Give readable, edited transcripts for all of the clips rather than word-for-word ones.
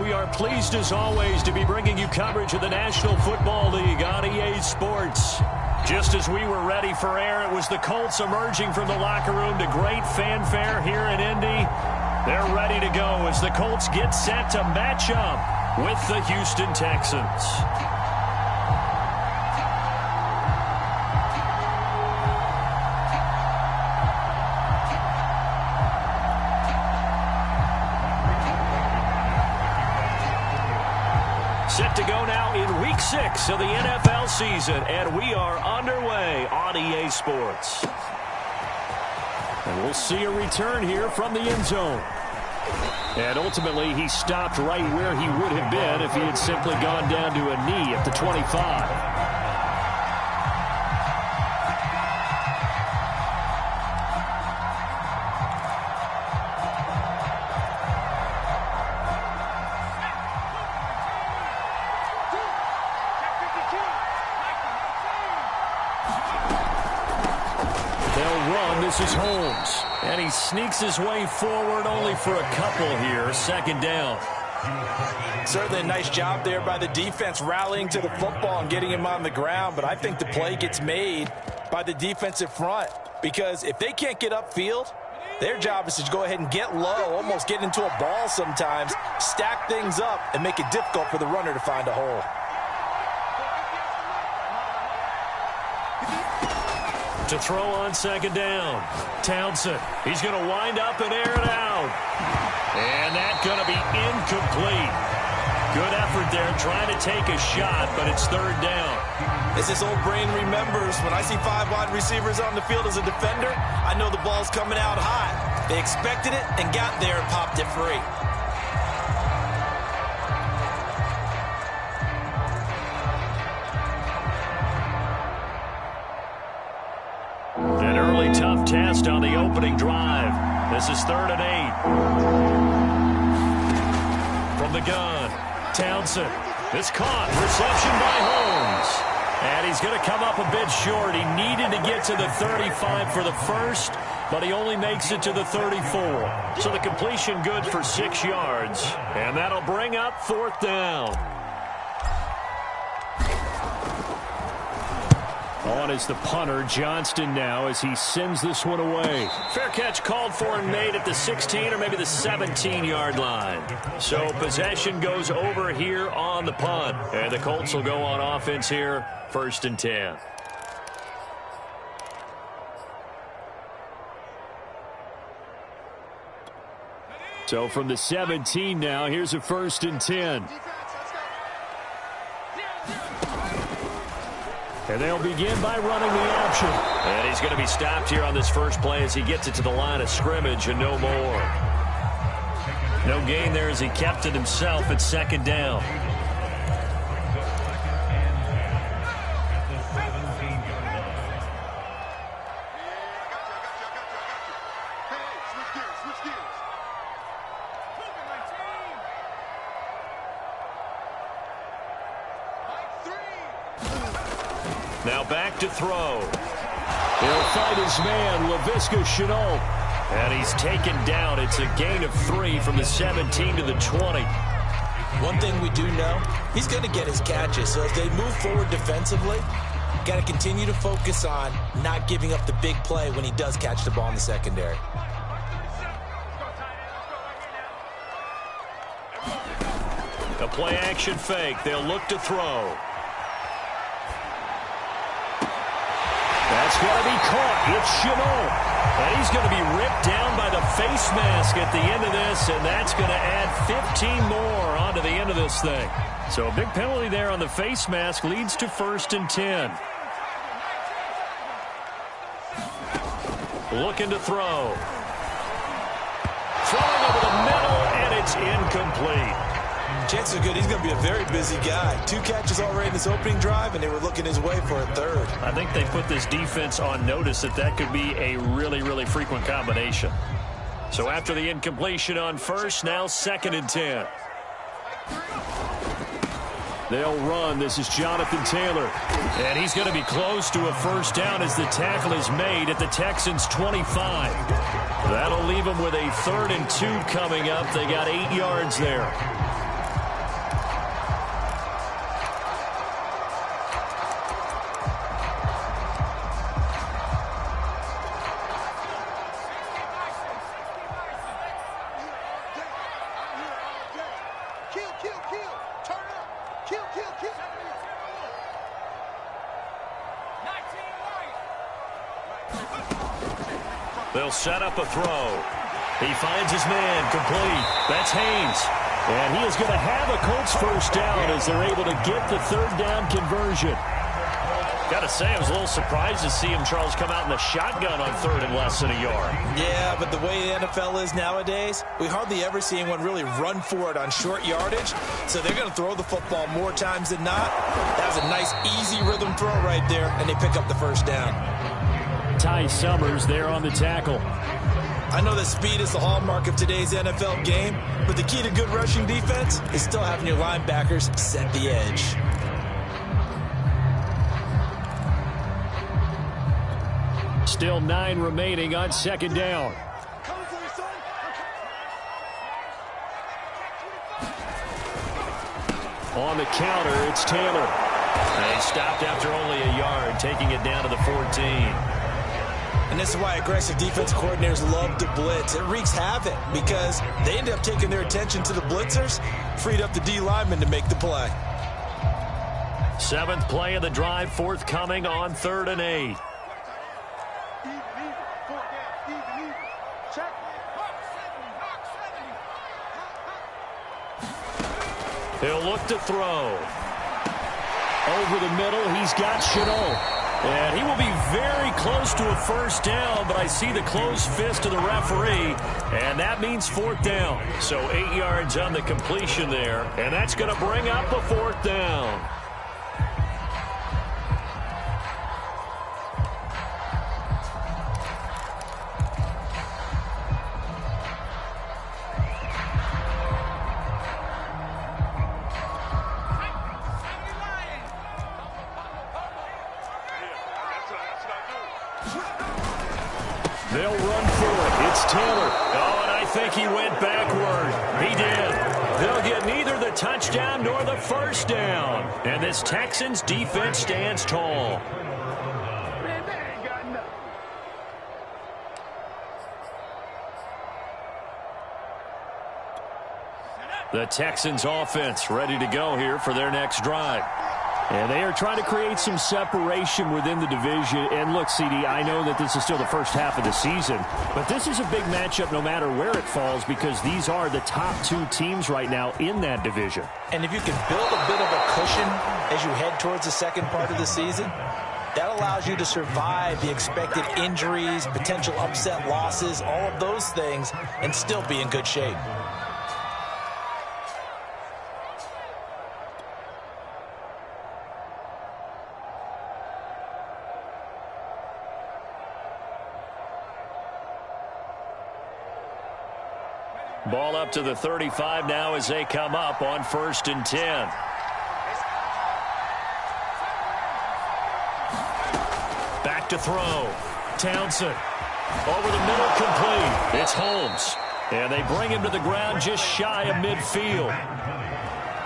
We are pleased as always to be bringing you coverage of the National Football League on EA Sports. Just as we were ready for air, it was the Colts emerging from the locker room to great fanfare here in Indy. They're ready to go as the Colts get set to match up with the Houston Texans. Set to go now in Week 6 of the NFL season, and we are underway on EA Sports. And we'll see a return here from the end zone. And ultimately, he stopped right where he would have been if he had simply gone down to a knee at the 25. This is Holmes, and he sneaks his way forward only for a couple here. Second down. Certainly a nice job there by the defense rallying to the football and getting him on the ground, but I think the play gets made by the defensive front because if they can't get upfield, their job is to go ahead and get low, almost get into a ball sometimes, stack things up, and make it difficult for the runner to find a hole. To throw on second down, Townsend. He's going to wind up and air it out. And that's going to be incomplete. Good effort there trying to take a shot, but it's third down. As his old brain remembers, when I see 5 wide receivers on the field as a defender, I know the ball's coming out hot. They expected it and got there and popped it free. Tough test on the opening drive. This is 3rd and 8. From the gun, Townsend. It's caught. Reception by Holmes. And he's going to come up a bit short. He needed to get to the 35 for the first, but he only makes it to the 34. So the completion good for 6 yards. And that'll bring up 4th down. On is the punter, Johnston now, as he sends this one away. Fair catch called for and made at the 16 or maybe the 17-yard line. So possession goes over here on the punt. And the Colts will go on offense here, 1st and 10. So from the 17 now, here's a 1st and 10. And they'll begin by running the option. And he's going to be stopped here on this first play as he gets it to the line of scrimmage and no more. No gain there as he kept it himself at 2nd down. Now back to throw. He'll fight his man, Laviska Shenault. And he's taken down. It's a gain of 3 from the 17 to the 20. One thing we do know, he's going to get his catches. So as they move forward defensively, got to continue to focus on not giving up the big play when he does catch the ball in the secondary. A play action fake. They'll look to throw. That's going to be caught. It's Shenault. And he's going to be ripped down by the face mask at the end of this, and that's going to add 15 more onto the end of this thing. So a big penalty there on the face mask leads to 1st and 10. Looking to throw. Throwing over the middle, and it's incomplete. Chances are good he's going to be a very busy guy. 2 catches already in this opening drive, and they were looking his way for a 3rd. I think they put this defense on notice that could be a really, really frequent combination. So after the incompletion on 1st, now 2nd and 10. They'll run. This is Jonathan Taylor. And he's going to be close to a 1st down as the tackle is made at the Texans' 25. That'll leave them with a 3rd and 2 coming up. They got 8 yards there. They'll set up a throw. He finds his man, complete. That's Haynes. And he is going to have a Colts first down as they're able to get the third down conversion. Got to say, I was a little surprised to see him, Charles, come out in the shotgun on third and less than a yard. Yeah, but the way the NFL is nowadays, we hardly ever see anyone really run for it on short yardage. So they're going to throw the football more times than not. That was a nice, easy rhythm throw right there, and they pick up the first down. Ty Summers there on the tackle. I know that speed is the hallmark of today's NFL game, but the key to good rushing defense is still having your linebackers set the edge. Still 9 remaining on second down. On the counter, it's Taylor. And stopped after only a yard, taking it down to the 14. And this is why aggressive defense coordinators love to blitz. It wreaks havoc because they end up taking their attention to the blitzers, freed up the D lineman to make the play. 7th play of the drive, forthcoming on 3rd and 8. He'll look to throw. Over the middle, he's got Chenault. And he will be very close to a first down, but I see the closed fist of the referee, and that means 4th down. So 8 yards on the completion there, and that's going to bring up a 4th down. They'll run for it. It's Taylor. Oh, and I think he went backward. He did. They'll get neither the touchdown nor the first down. And this Texans defense stands tall. The Texans offense ready to go here for their next drive. And they are trying to create some separation within the division. And look, CD, I know that this is still the first half of the season, but this is a big matchup no matter where it falls because these are the top 2 teams right now in that division. And if you can build a bit of a cushion as you head towards the second part of the season, that allows you to survive the expected injuries, potential upset losses, all of those things, and still be in good shape. Ball up to the 35 now as they come up on 1st and 10. Back to throw. Townsend. Over the middle, complete. It's Holmes. And they bring him to the ground just shy of midfield.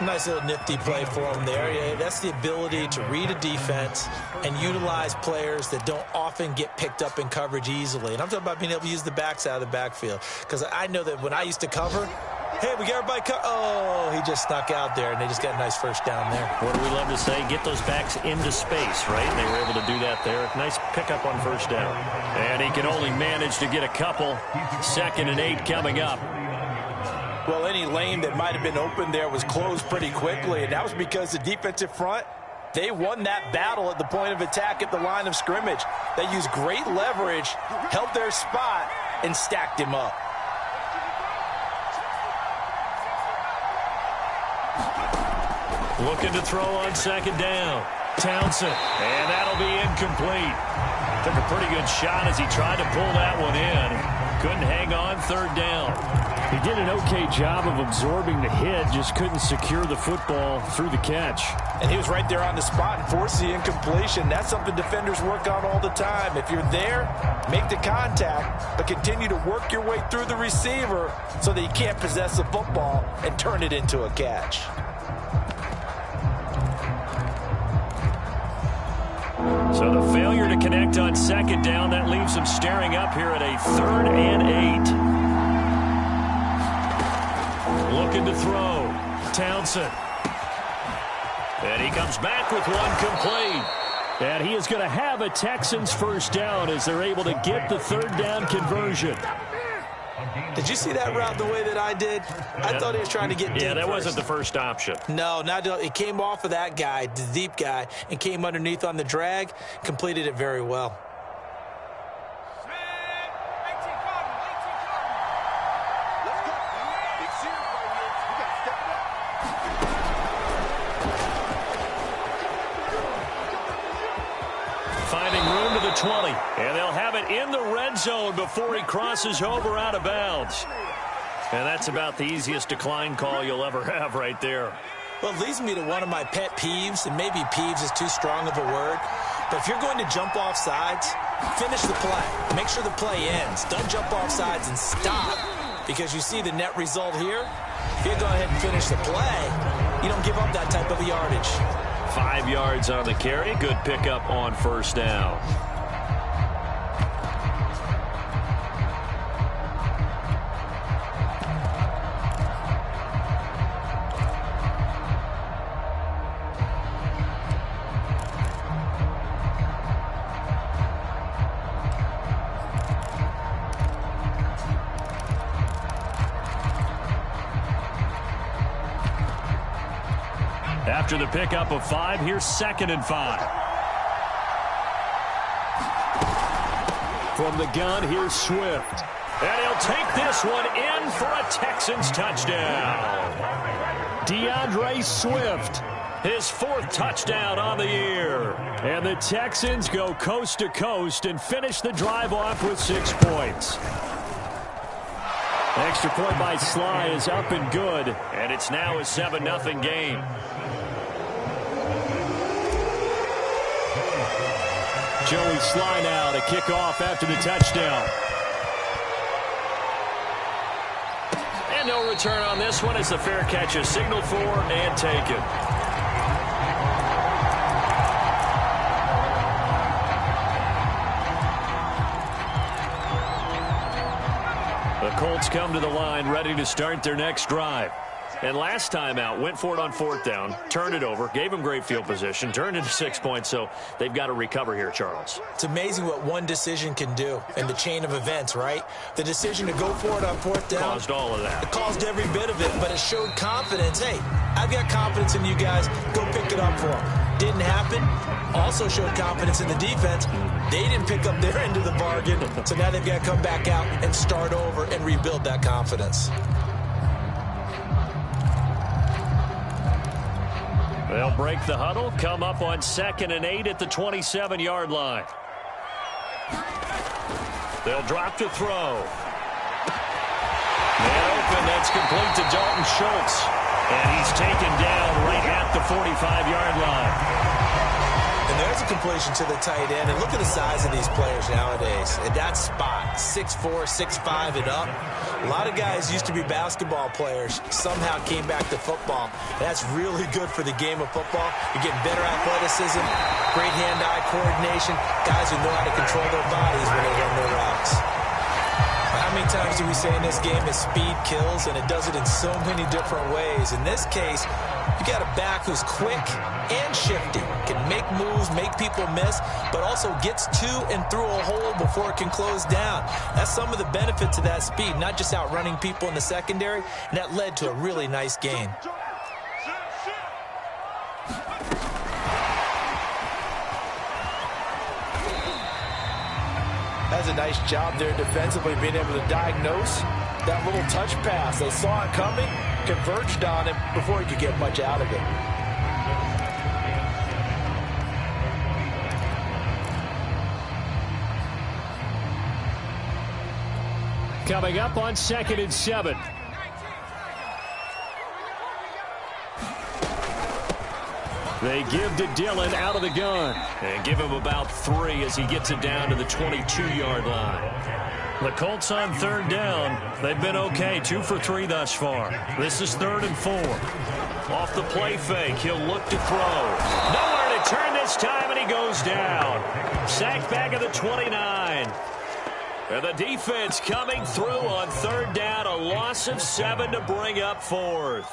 Nice little nifty play for him there. Yeah, that's the ability to read a defense and utilize players that don't often get picked up in coverage easily. And I'm talking about being able to use the backs out of the backfield. Because I know that when I used to cover, hey, we got everybody covered. Oh, he just snuck out there, and they just got a nice first down there. What do we love to say? Get those backs into space, right? And they were able to do that there. Nice pickup on first down. And he can only manage to get a couple. 2nd and 8 coming up. Well, any lane that might have been open there was closed pretty quickly, and that was because the defensive front, they won that battle at the point of attack at the line of scrimmage. They used great leverage, held their spot, and stacked him up. Looking to throw on 2nd down. Townsend, and that'll be incomplete. Took a pretty good shot as he tried to pull that one in. Couldn't hang on 3rd down. He did an okay job of absorbing the hit, just couldn't secure the football through the catch. And he was right there on the spot and forced the incompletion. That's something defenders work on all the time. If you're there, make the contact, but continue to work your way through the receiver so that you can't possess the football and turn it into a catch. So the failure to connect on 2nd down, that leaves them staring up here at a 3rd and 8. Looking to throw. Townsend. And he comes back with one complete. And he is going to have a Texans first down as they're able to get the third down conversion. Did you see that route the way that I did? I thought he was trying to get deep. Yeah, that first. wasn't the first option. No, it came off of that guy, the deep guy, and came underneath on the drag, completed it very well. Finding room to the 20, and they'll have it in the red zone before he crosses over out of bounds. And that's about the easiest decline call you'll ever have right there. Well, it leads me to one of my pet peeves, and maybe peeves is too strong of a word, but if you're going to jump off sides, finish the play. Make sure the play ends. Don't jump off sides and stop, because you see the net result here. If you go ahead and finish the play, you don't give up that type of yardage. 5 yards on the carry. Good pickup on first down. After the pickup of 5, here's 2nd and 5. From the gun, here's Swift. And he'll take this one in for a Texans touchdown. DeAndre Swift, his 4th touchdown on the year. And the Texans go coast to coast and finish the drive off with 6 points. Extra point by Sly is up and good, and it's now a 7-0 game. Joey Sly now to kick off after the touchdown. And no return on this one as the fair catch is signaled for and taken. The Colts come to the line ready to start their next drive. And last time out, went for it on 4th down, turned it over, gave them great field position, turned it to 6 points, so they've got to recover here, Charles. It's amazing what one decision can do in the chain of events, right? The decision to go for it on 4th down. Caused all of that. It caused every bit of it, but it showed confidence. Hey, I've got confidence in you guys. Go pick it up for them. Didn't happen. Also showed confidence in the defense. They didn't pick up their end of the bargain, so now they've got to come back out and start over and rebuild that confidence. They'll break the huddle, come up on 2nd and 8 at the 27-yard line. They'll drop to throw. Man open, that's complete to Dalton Schultz. And he's taken down right at the 45-yard line. And there's a completion to the tight end. And look at the size of these players nowadays. At that spot, 6'4", 6'5", and up. A lot of guys used to be basketball players, somehow came back to football. That's really good for the game of football. You're getting better athleticism, great hand-eye coordination, guys who know how to control their bodies when they run their routes. How many times do we say in this game that speed kills, and it does it in so many different ways? In this case, you got a back who's quick and shifty, can make moves, make people miss, but also gets to and through a hole before it can close down. That's some of the benefits of that speed, not just outrunning people in the secondary, and that led to a really nice gain. That's a nice job there defensively, being able to diagnose that little touch pass. They saw it coming, converged on him before he could get much out of it. Coming up on 2nd and 7. They give to Dillon out of the gun. And give him about 3 as he gets it down to the 22-yard line. The Colts on 3rd down. They've been okay, 2 for 3 thus far. This is 3rd and 4. Off the play fake, he'll look to throw. Nowhere to turn this time, and he goes down. Sacked back at the 29. And the defense coming through on 3rd down. A loss of 7 to bring up 4th.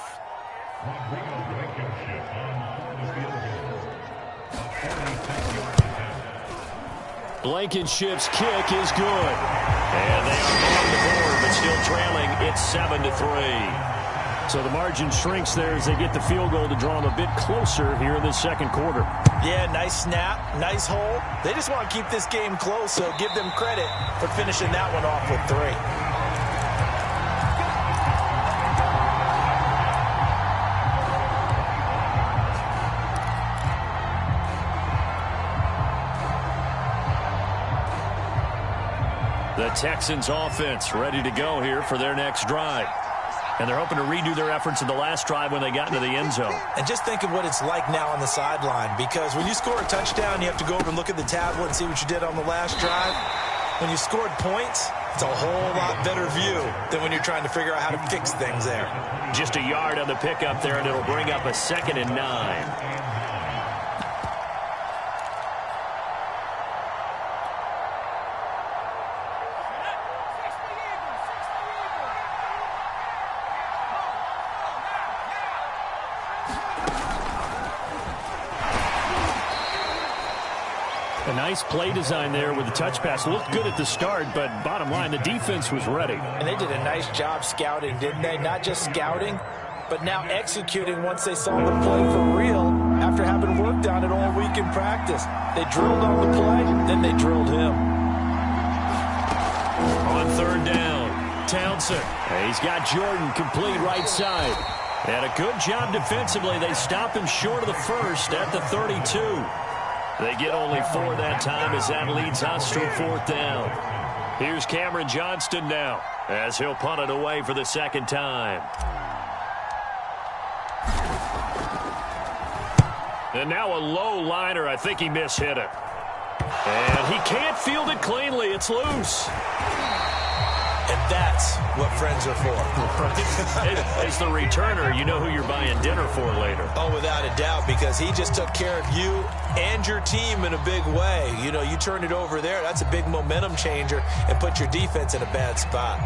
Blankenship's kick is good. And they are on the board, but still trailing. It's 7-3. So the margin shrinks there as they get the field goal to draw them a bit closer here in the second quarter. Yeah, nice snap, nice hole. They just want to keep this game close, so give them credit for finishing that one off with 3. The Texans offense ready to go here for their next drive. And they're hoping to redo their efforts in the last drive when they got into the end zone. And just think of what it's like now on the sideline, because when you score a touchdown, you have to go over and look at the tablet and see what you did on the last drive. When you scored points, it's a whole lot better view than when you're trying to figure out how to fix things there. Just a yard on the pickup there, and it'll bring up a 2nd and 9. A nice play design there with the touch pass. Looked good at the start, but bottom line, the defense was ready. And they did a nice job scouting, didn't they? Not just scouting, but now executing once they saw the play for real after having worked on it all week in practice. They drilled on the play, then they drilled him. On 3rd down, Townsend. He's got Jordan complete right side. And a good job defensively. They stop him short of the first at the 32. They get only 4 that time as that leads us to 4th down. Here's Cameron Johnston now as he'll punt it away for the 2nd time. And now a low liner. I think he mishit it. And he can't field it cleanly. It's loose. And that's what friends are for. As the returner, you know who you're buying dinner for later. Oh, without a doubt, because he just took care of you and your team in a big way. You know, you turn it over there, that's a big momentum changer and put your defense in a bad spot.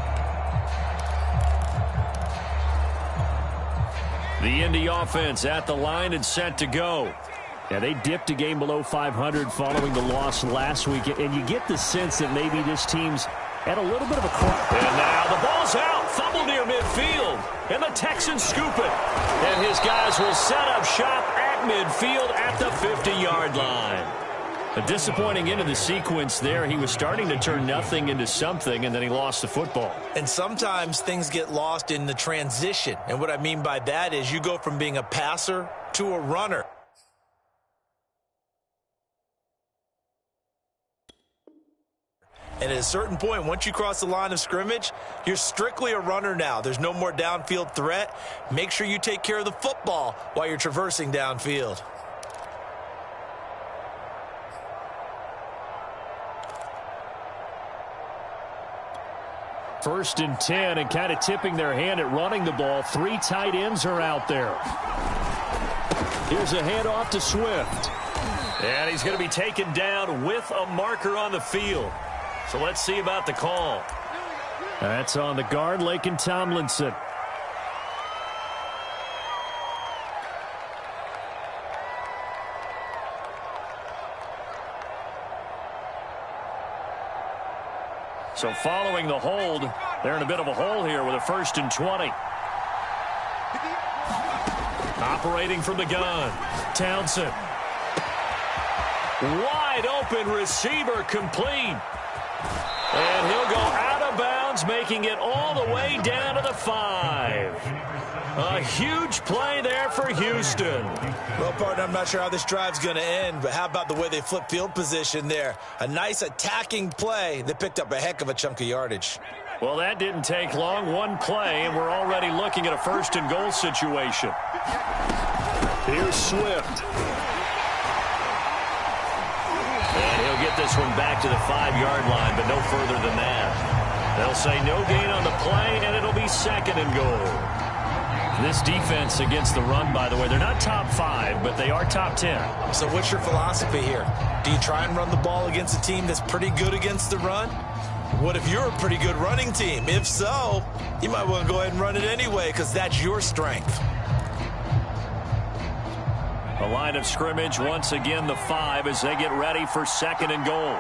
The Indy offense at the line and set to go. Yeah, they dipped a game below 500 following the loss last week, and you get the sense that maybe this team's at a little bit of a crack. And now the ball's out. Fumble near midfield. And the Texans scoop it. And his guys will set up shop at midfield at the 50-yard line. A disappointing end of the sequence there. He was starting to turn nothing into something, and then he lost the football. And sometimes things get lost in the transition. And what I mean by that is you go from being a passer to a runner. And at a certain point, once you cross the line of scrimmage, you're strictly a runner now. There's no more downfield threat. Make sure you take care of the football while you're traversing downfield. First and 10, and kind of tipping their hand at running the ball. 3 tight ends are out there. Here's a handoff to Swift. And he's going to be taken down with a marker on the field. So let's see about the call. That's on the guard, Laken Tomlinson. So following the hold, they're in a bit of a hole here with a 1st and 20. Operating from the gun, Townsend. Wide open receiver complete. And he'll go out of bounds, making it all the way down to the 5. A huge play there for Houston. Well, partner, I'm not sure how this drive's going to end, but how about the way they flip field position there? A nice attacking play that picked up a heck of a chunk of yardage. Well, that didn't take long. One play, and we're already looking at a 1st and goal situation. Here's Swift. And he'll get this one back to the 5-yard line, but no further than that. They'll say no gain on the play, and it'll be 2nd and goal. This defense against the run, by the way, they're not top 5, but they are top 10. So what's your philosophy here? Do you try and run the ball against a team that's pretty good against the run? What if you're a pretty good running team? If so, you might want to go ahead and run it anyway because that's your strength. The line of scrimmage, once again, the 5 as they get ready for 2nd and goal.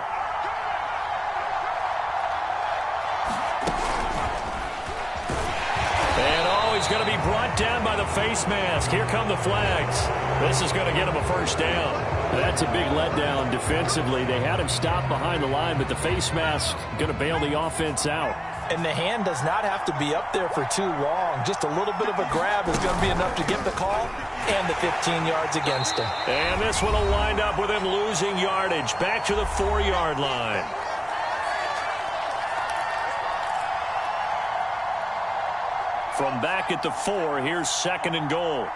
face mask. Here come the flags. This is going to get him a first down. That's a big letdown defensively. They had him stop behind the line, but the face mask going to bail the offense out. And the hand does not have to be up there for too long. Just a little bit of a grab is going to be enough to get the call and the 15 yards against him. And this one will wind up with him losing yardage. Back to the 4-yard line. From back at the 4, here's 2nd and goal.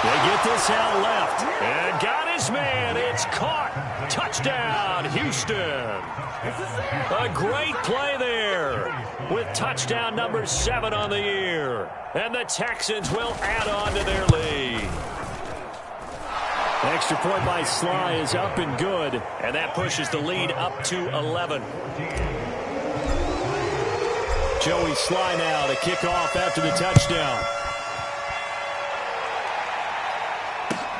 They get this out left. And got his man. It's caught. Touchdown, Houston. A great play there with touchdown number 7 on the year. And the Texans will add on to their lead. Extra point by Sly is up and good, and that pushes the lead up to 11. Joey Sly now to kick off after the touchdown.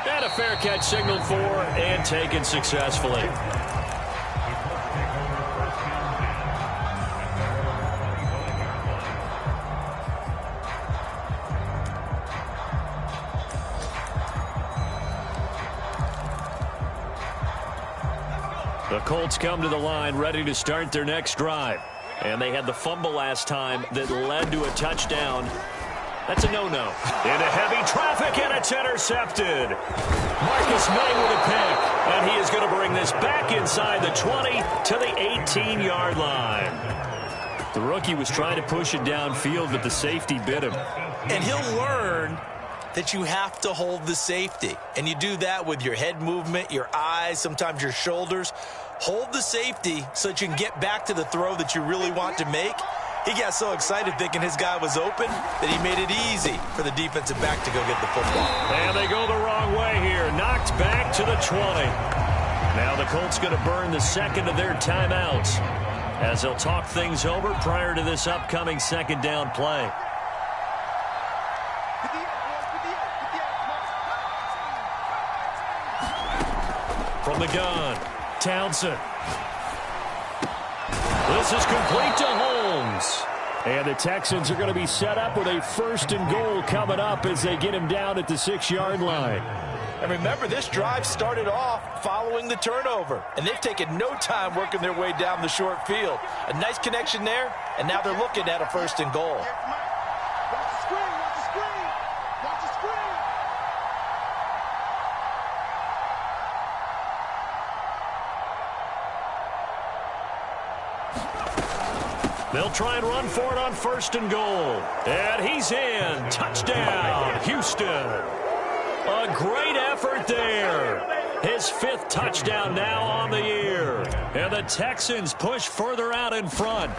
And a fair catch signaled for and taken successfully. The Colts come to the line ready to start their next drive. And they had the fumble last time that led to a touchdown. That's a no-no. Into heavy traffic, and it's intercepted. Marcus May with a pick. And he is going to bring this back inside the 20 to the 18-yard line. The rookie was trying to push it downfield, but the safety bit him. And he'll learn that you have to hold the safety. And you do that with your head movement, your eyes, sometimes your shoulders. Hold the safety so that you can get back to the throw that you really want to make. He got so excited thinking his guy was open that he made it easy for the defensive back to go get the football. And they go the wrong way here. Knocked back to the 20. Now the Colts going to burn the second of their timeouts as they'll talk things over prior to this upcoming second down play. From the gun, Townsend. This is complete to Holmes. And the Texans are going to be set up with a 1st and goal coming up as they get him down at the 6-yard line. And remember, this drive started off following the turnover. And they've taken no time working their way down the short field. A nice connection there, and now they're looking at a 1st and goal. They'll try and run for it on 1st and goal. And he's in. Touchdown, Houston. A great effort there. His 5th touchdown now on the year. And the Texans push further out in front.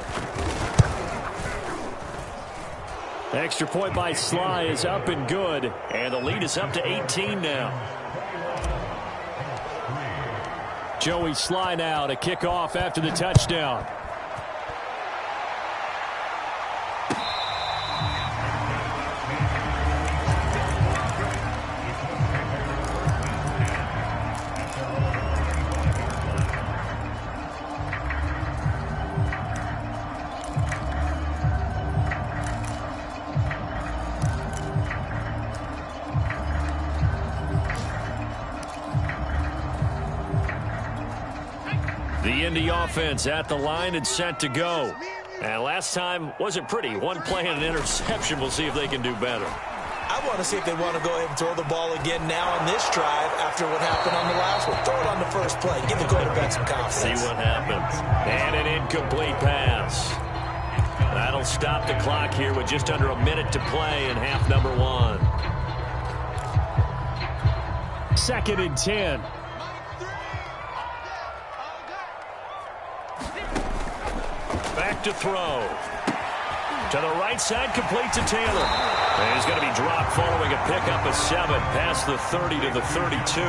Extra point by Sly is up and good. And the lead is up to 18 now. Joey Sly now to kick off after the touchdown. The Indy offense at the line and set to go. And last time wasn't pretty. One play and an interception. We'll see if they can do better. I want to see if they want to go ahead and throw the ball again now on this drive after what happened on the last one. Throw it on the first play. Give the quarterback some confidence. See what happens. And an incomplete pass. That'll stop the clock here with just under a minute to play in half number 1. 2nd and 10. Back to throw. To the right side, complete to Taylor. And he's going to be dropped following a pickup of 7 past the 30 to the 32.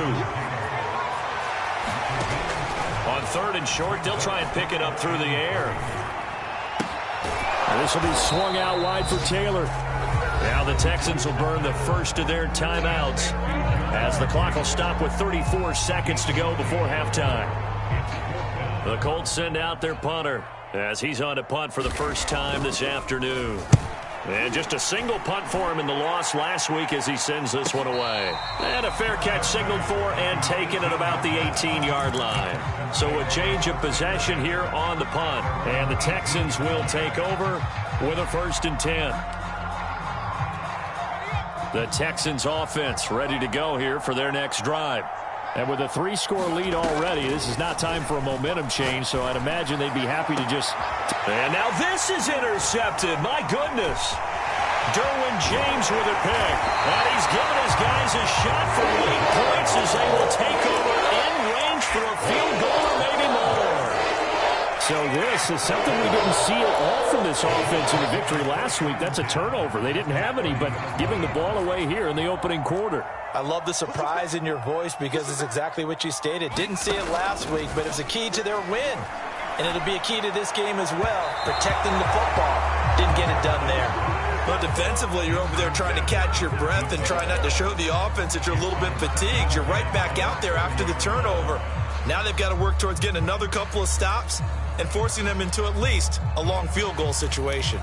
On 3rd and short, they'll try and pick it up through the air. And this will be swung out wide for Taylor. Now the Texans will burn the first of their timeouts as the clock will stop with 34 seconds to go before halftime. The Colts send out their punter. as he's on to punt for the first time this afternoon. And just a single punt for him in the loss last week as he sends this one away. And a fair catch signaled for and taken at about the 18-yard line. So a change of possession here on the punt. And the Texans will take over with a 1st and 10. The Texans offense ready to go here for their next drive. And with a 3-score lead already, this is not time for a momentum change, so I'd imagine they'd be happy to just... And now this is intercepted. My goodness. Derwin James with a pick. And he's given his guys a shot for late points as they will take over in range for a field goal or maybe more. So this is something we didn't see at all from this offense in the victory last week. That's a turnover. They didn't have any, but giving the ball away here in the opening quarter. I love the surprise in your voice because it's exactly what you stated. Didn't see it last week, but it was a key to their win. And it'll be a key to this game as well, protecting the football. Didn't get it done there. But defensively, you're over there trying to catch your breath and try not to show the offense that you're a little bit fatigued. You're right back out there after the turnover. Now they've got to work towards getting another couple of stops and forcing them into at least a long field goal situation.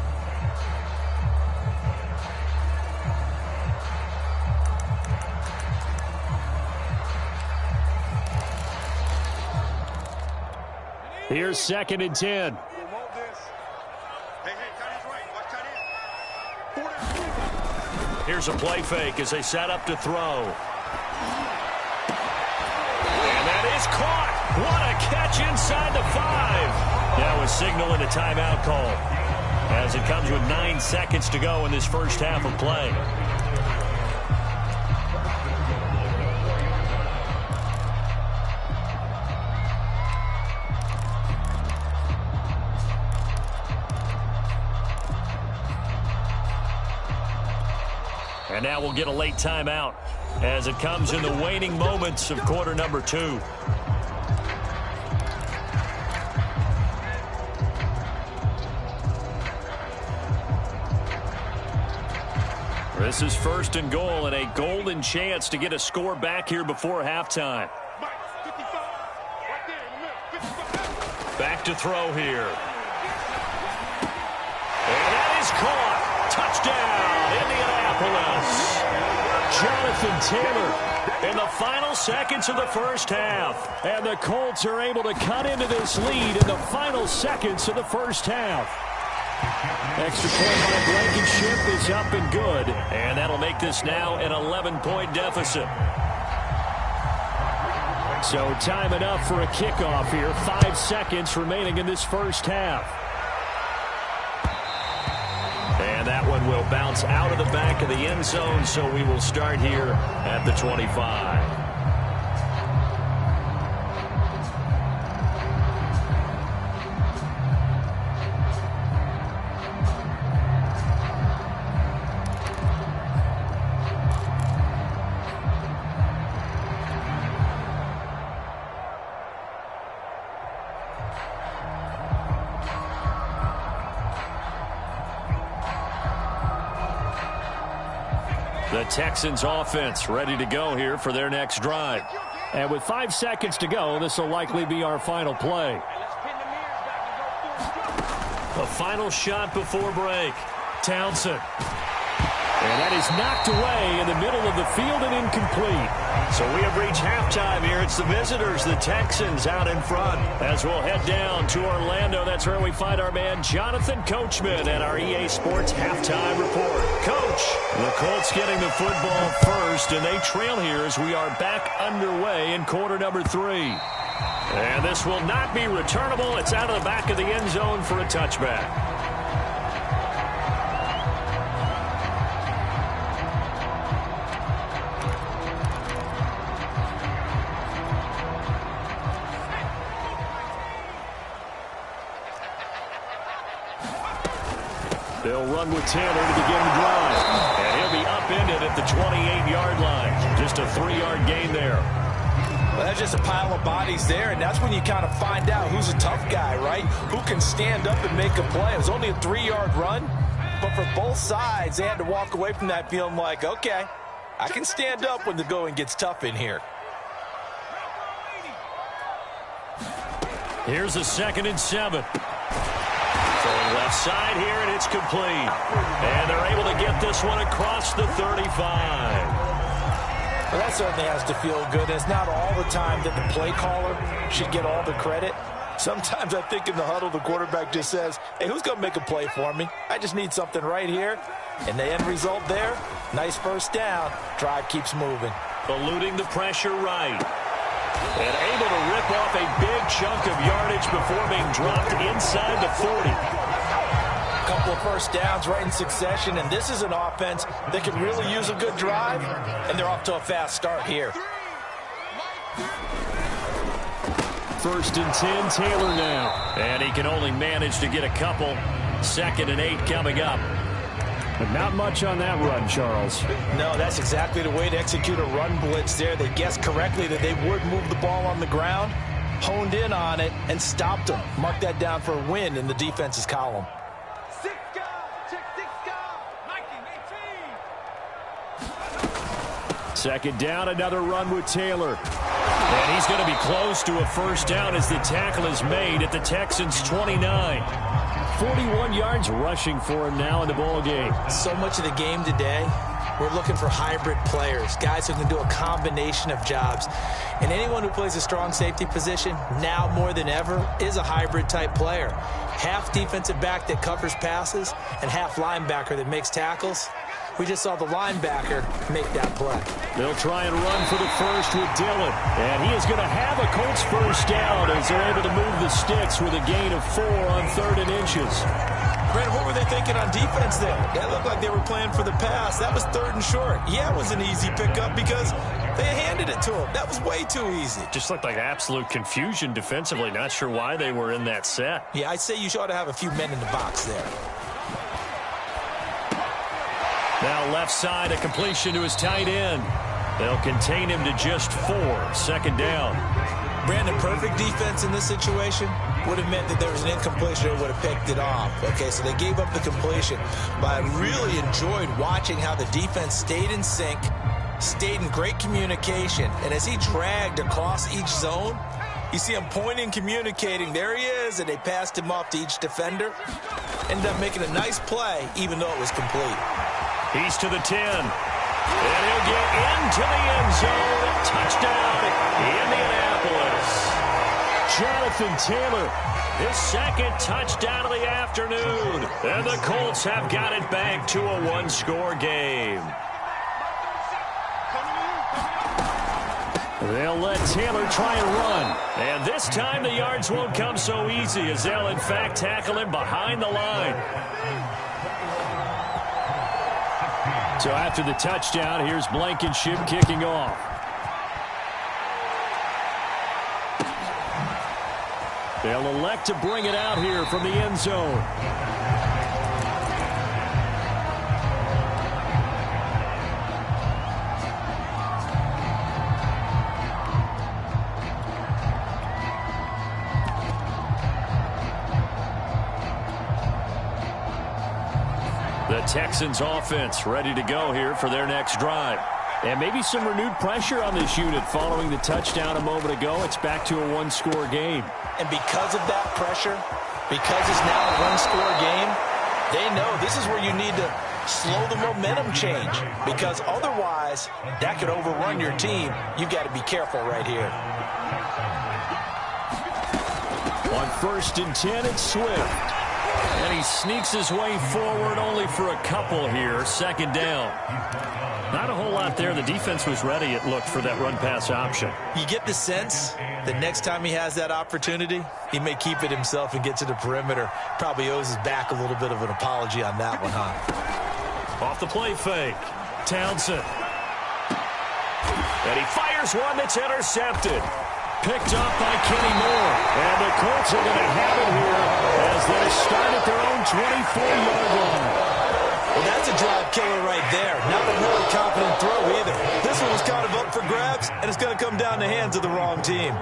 Here's 2nd and 10. Here's a play fake as they set up to throw. And that is caught. What a catch inside the 5. Now a signal and a timeout call as it comes with 9 seconds to go in this first half of play. And now we'll get a late timeout as it comes in the waning moments of quarter number 2. This is 1st and goal and a golden chance to get a score back here before halftime. Back to throw here. And that is caught. Touchdown, Indianapolis. Jonathan Taylor in the final seconds of the first half. And the Colts are able to cut into this lead in the final seconds of the first half. Extra point by Blankenship is up and good. And that'll make this now an 11-point deficit. So time enough for a kickoff here. 5 seconds remaining in this first half. And that one will bounce out of the back of the end zone, so we will start here at the 25. The Texans offense ready to go here for their next drive. And with 5 seconds to go, this will likely be our final play. The final shot before break. Townsend. And that is knocked away in the middle of the field and incomplete. So we have reached halftime here. It's the visitors, the Texans, out in front. As we'll head down to Orlando, that's where we find our man Jonathan Coachman at our EA Sports Halftime Report. Coach, the Colts getting the football first, and they trail here as we are back underway in quarter number 3. And this will not be returnable. It's out of the back of the end zone for a touchback. They'll run with Taylor to begin the drive. And he'll be upended at the 28-yard line. Just a 3-yard gain there. Well, that's just a pile of bodies there, and that's when you kind of find out who's a tough guy, right? Who can stand up and make a play. It was only a 3-yard run, but for both sides, they had to walk away from that feeling like, okay, I can stand up when the going gets tough in here. Here's a 2nd and 7. Going left side here, and it's complete. And they're able to get this one across the 35. Well, that certainly has to feel good. It's not all the time that the play caller should get all the credit. Sometimes I think in the huddle, the quarterback just says, hey, who's going to make a play for me? I just need something right here. And the end result there, nice first down. Drive keeps moving. Eluding the pressure right. And able to rip off a big chunk of yardage before being dropped inside the 40. A couple of first downs right in succession, and this is an offense that could really use a good drive, and they're off to a fast start here. 1st and 10, Taylor now. And he can only manage to get a couple. 2nd and 8 coming up. But not much on that run, Charles. No, that's exactly the way to execute a run blitz there. They guessed correctly that they would move the ball on the ground, honed in on it, and stopped them. Mark that down for a win in the defense's column. 2nd down, another run with Taylor. And he's going to be close to a first down as the tackle is made at the Texans' 29. 41 yards rushing for him now in the ball game. So much of the game today, we're looking for hybrid players, guys who can do a combination of jobs. And anyone who plays a strong safety position, now more than ever, is a hybrid type player. Half defensive back that covers passes and half linebacker that makes tackles. We just saw the linebacker make that play. They'll try and run for the first with Dillon. And he is going to have a Colts first down as they're able to move the sticks with a gain of 4 on 3rd and inches. Brent, what were they thinking on defense there? That looked like they were playing for the pass. That was 3rd and short. Yeah, it was an easy pickup because they handed it to him. That was way too easy. Just looked like absolute confusion defensively. Not sure why they were in that set. Yeah, I'd say you ought to have a few men in the box there. Now left side, a completion to his tight end. They'll contain him to just 4. 2nd down. Brandon, perfect defense in this situation would have meant that there was an incompletion or would have picked it off. Okay, so they gave up the completion. But I really enjoyed watching how the defense stayed in sync, stayed in great communication. And as he dragged across each zone, you see him pointing, communicating. There he is, and they passed him off to each defender. Ended up making a nice play, even though it was complete. He's to the 10. And he'll get into the end zone. Touchdown, Indianapolis. Jonathan Taylor, his 2nd touchdown of the afternoon. And the Colts have got it back to a 1-score game. They'll let Taylor try and run. And this time the yards won't come so easy as they'll, in fact, tackle him behind the line. So after the touchdown, here's Blankenship kicking off. They'll elect to bring it out here from the end zone. The Texans offense ready to go here for their next drive. And maybe some renewed pressure on this unit following the touchdown a moment ago. It's back to a 1-score game. And because of that pressure, because it's now a 1-score game, they know this is where you need to slow the momentum change. Because otherwise, that could overrun your team. You've got to be careful right here. On 1st and 10, it's Swift. And he sneaks his way forward only for a couple here. 2nd down. Not a whole lot there. The defense was ready, it looked, for that run-pass option. You get the sense that next time he has that opportunity, he may keep it himself and get to the perimeter. Probably owes his back a little bit of an apology on that one, huh? Off the play fake. Townsend. And he fires one that's intercepted. Picked up by Kenny Moore. And the Colts are going to have it here as they start at their own 24-yard line. Well, that's a drive killer right there. Not a really confident throw either. This one was kind of up for grabs, and it's going to come down the hands of the wrong team.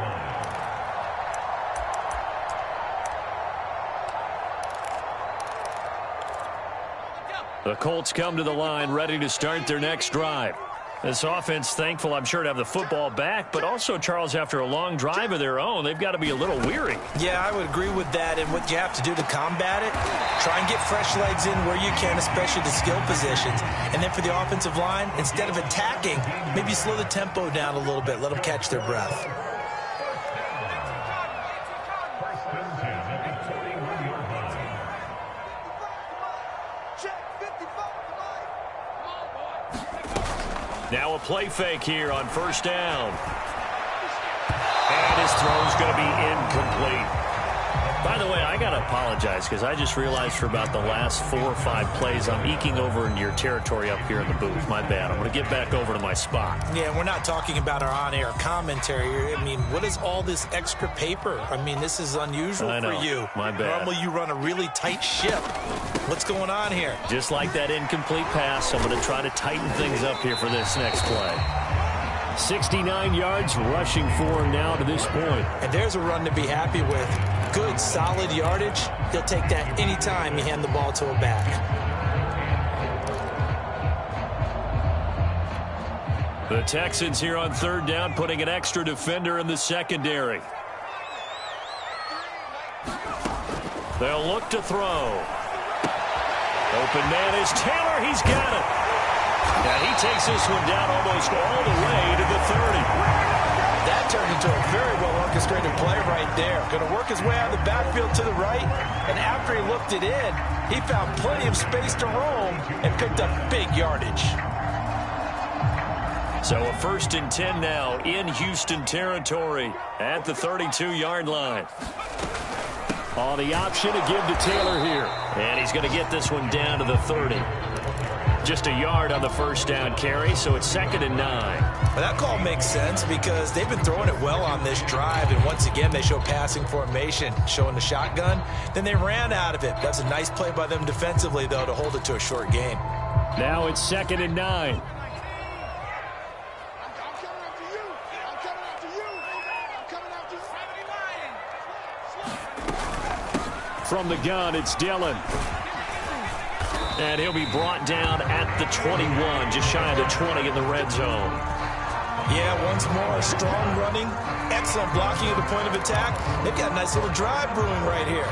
The Colts come to the line ready to start their next drive. This offense thankful, I'm sure, to have the football back, but also, Charles, after a long drive of their own, they've got to be a little weary. Yeah, I would agree with that, and what you have to do to combat it, try and get fresh legs in where you can, especially the skill positions. And then for the offensive line, instead of attacking, maybe slow the tempo down a little bit, let them catch their breath. Now a play fake here on first down. And his throw's going to be incomplete. By the way, I got to apologize because I just realized for about the last 4 or 5 plays I'm eking over into your territory up here in the booth. My bad. I'm going to get back over to my spot. Yeah, we're not talking about our on-air commentary. I mean, what is all this extra paper? I mean, this is unusual for you. My bad. Normally you run a really tight ship. What's going on here? Just like that incomplete pass, I'm going to try to tighten things up here for this next play. 69 yards rushing for him now to this point. And there's a run to be happy with. Good, solid yardage. He'll take that anytime you hand the ball to a back. The Texans here on third down, putting an extra defender in the secondary. They'll look to throw. Open man is Taylor. He's got it. Now he takes this one down almost all the way to the 30. That turned into a very well-orchestrated play right there. Going to work his way out of the backfield to the right, and after he looked it in, he found plenty of space to roam and picked up big yardage. So a 1st and 10 now in Houston territory at the 32-yard line. On the option to give to Taylor here. And he's going to get this one down to the 30. Just a yard on the first down carry, so it's 2nd and 9. Well, that call makes sense because they've been throwing it well on this drive, and once again they show passing formation, showing the shotgun. Then they ran out of it. That's a nice play by them defensively, though, to hold it to a short gain. Now it's 2nd and 9. From the gun, it's Dillon. And he'll be brought down at the 21, just shy of the 20 in the red zone. Yeah, once more, strong running, excellent blocking at the point of attack. They've got a nice little drive brewing right here.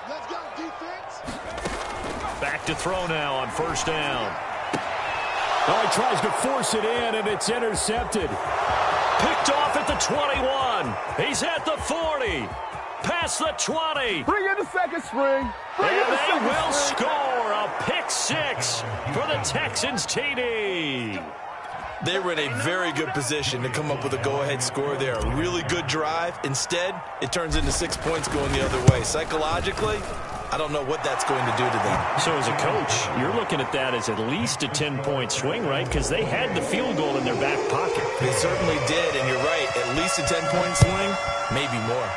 Let's go, defense. Back to throw now on first down. Oh, he tries to force it in, and it's intercepted. Picked off at the 21. He's at the 40. Past the 20. Bring in the second string. And they will score a pick 6 for the Texans TD. They were in a very good position to come up with a go-ahead score there. A really good drive. Instead, it turns into 6 points going the other way. Psychologically, I don't know what that's going to do to them. So as a coach, you're looking at that as at least a 10-point swing, right? Because they had the field goal in their back pocket. They certainly did, and you're right. At least a 10-point swing, maybe more.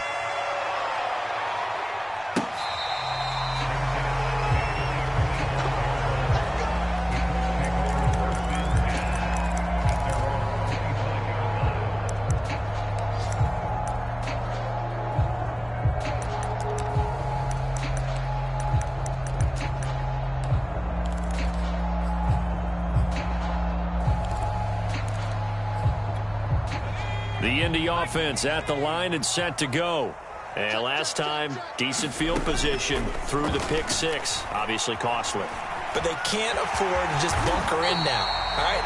The Indy offense at the line and set to go. And last time, decent field position through the pick 6. Obviously costly. But they can't afford to just bunker in now. All right,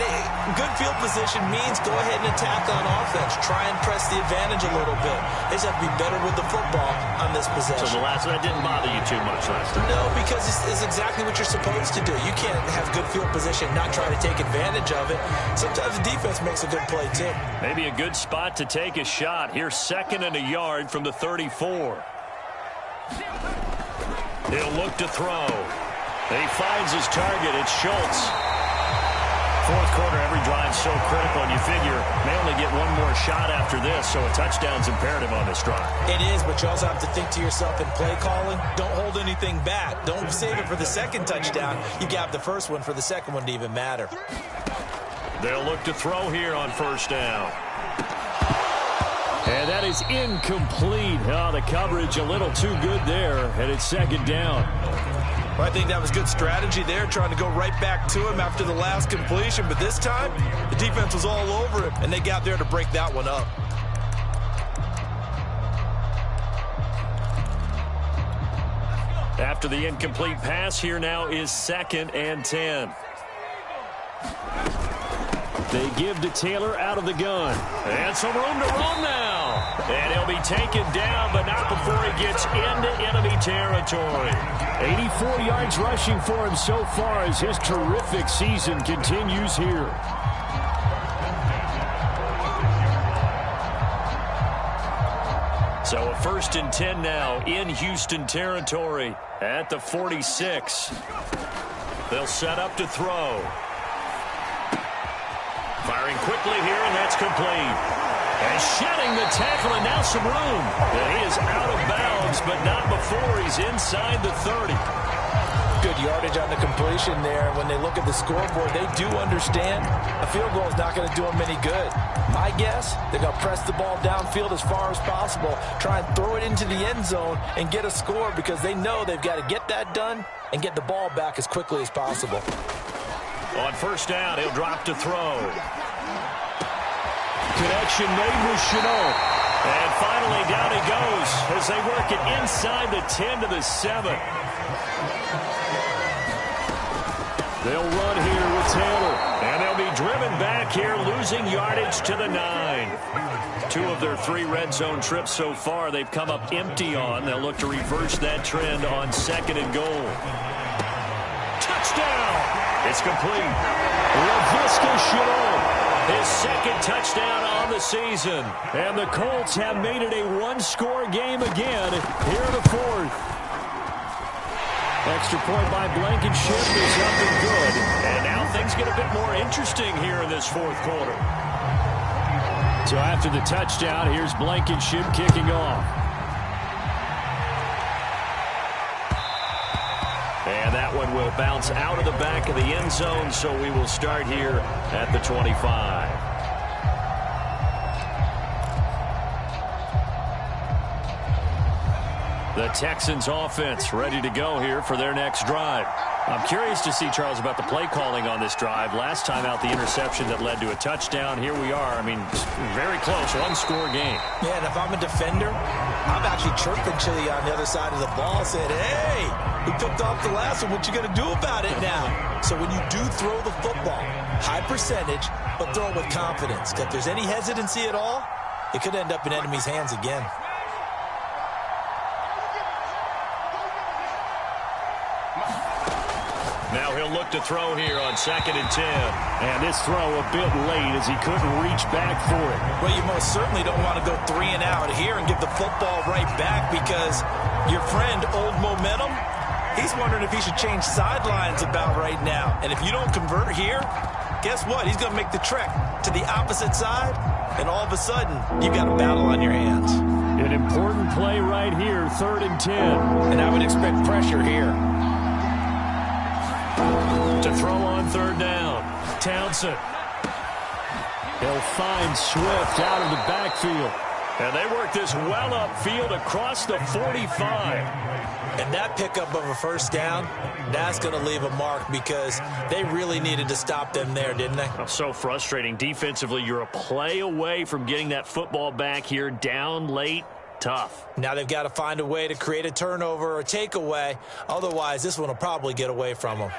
good field position means go ahead and attack on offense. Try and press the advantage a little bit. They just have to be better with the football on this possession. So the last that didn't bother you too much last time? No, because it's exactly what you're supposed to do. You can't have good field position, not try to take advantage of it. Sometimes the defense makes a good play, too. Maybe a good spot to take a shot. Here's 2nd and a yard from the 34. He'll look to throw. He finds his target. It's Schultz. Fourth quarter, every drive's so critical, and you figure they only get one more shot after this, so a touchdown's imperative on this drive. It is, but you also have to think to yourself in play calling, don't hold anything back. Don't save it for the second touchdown. You got the first one for the second one to even matter. They'll look to throw here on first down. And that is incomplete. Oh, the coverage a little too good there, and it's second down. Well, I think that was good strategy there, trying to go right back to him after the last completion. But this time, the defense was all over him, and they got there to break that one up. After the incomplete pass, here now is 2nd and 10. They give to Taylor out of the gun. And some room to run now. And he'll be taken down, but not before he gets into enemy territory. 84 yards rushing for him so far as his terrific season continues here. So a 1st and 10 now in Houston territory at the 46. They'll set up to throw. Firing quickly here, and that's complete. And shedding the tackle, and now some room. And he is out of bounds, but not before he's inside the 30. Good yardage on the completion there. When they look at the scoreboard, they do understand a field goal is not going to do them any good. My guess, they're going to press the ball downfield as far as possible, try and throw it into the end zone and get a score because they know they've got to get that done and get the ball back as quickly as possible. On 1st down, he'll drop to throw. Connection made with Chenault. And finally down he goes as they work it inside the 10 to the 7. They'll run here with Taylor. And they'll be driven back here, losing yardage to the 9. 2 of their 3 red zone trips so far they've come up empty on. They'll look to reverse that trend on 2nd and goal. Touchdown! It's complete. LaVisca Chenault, his 2nd touchdown on the season. And the Colts have made it a 1-score game again here in the 4th. Extra point by Blankenship is up and good. And now things get a bit more interesting here in this 4th quarter. So after the touchdown, here's Blankenship kicking off. And that one will bounce out of the back of the end zone, so we will start here at the 25. The Texans offense ready to go here for their next drive. I'm curious to see, Charles, about the play calling on this drive. Last time out, the interception that led to a touchdown. Here we are. I mean, very close, 1-score game. Yeah, and if I'm a defender, I'm actually chirping Chili on the other side of the ball, saying, hey, we picked off the last one. What you going to do about it now? So when you do throw the football, high percentage, but throw it with confidence. If there's any hesitancy at all, it could end up in enemy's hands again. Now he'll look to throw here on 2nd and 10. And this throw a bit late as he couldn't reach back for it. Well, you most certainly don't want to go 3 and out here and give the football right back because your friend, Old Momentum, he's wondering if he should change sidelines about right now. And if you don't convert here, guess what? He's going to make the trek to the opposite side, and all of a sudden, you've got a battle on your hands. An important play right here, 3rd and 10. And I would expect pressure here. To throw on 3rd down. Townsend. He'll find Swift out of the backfield. And they work this well upfield across the 45. And that pickup of a 1st down, that's going to leave a mark because they really needed to stop them there, didn't they? So frustrating. Defensively, you're a play away from getting that football back here down late. Tough. Now they've got to find a way to create a turnover or takeaway. Otherwise, this one will probably get away from them.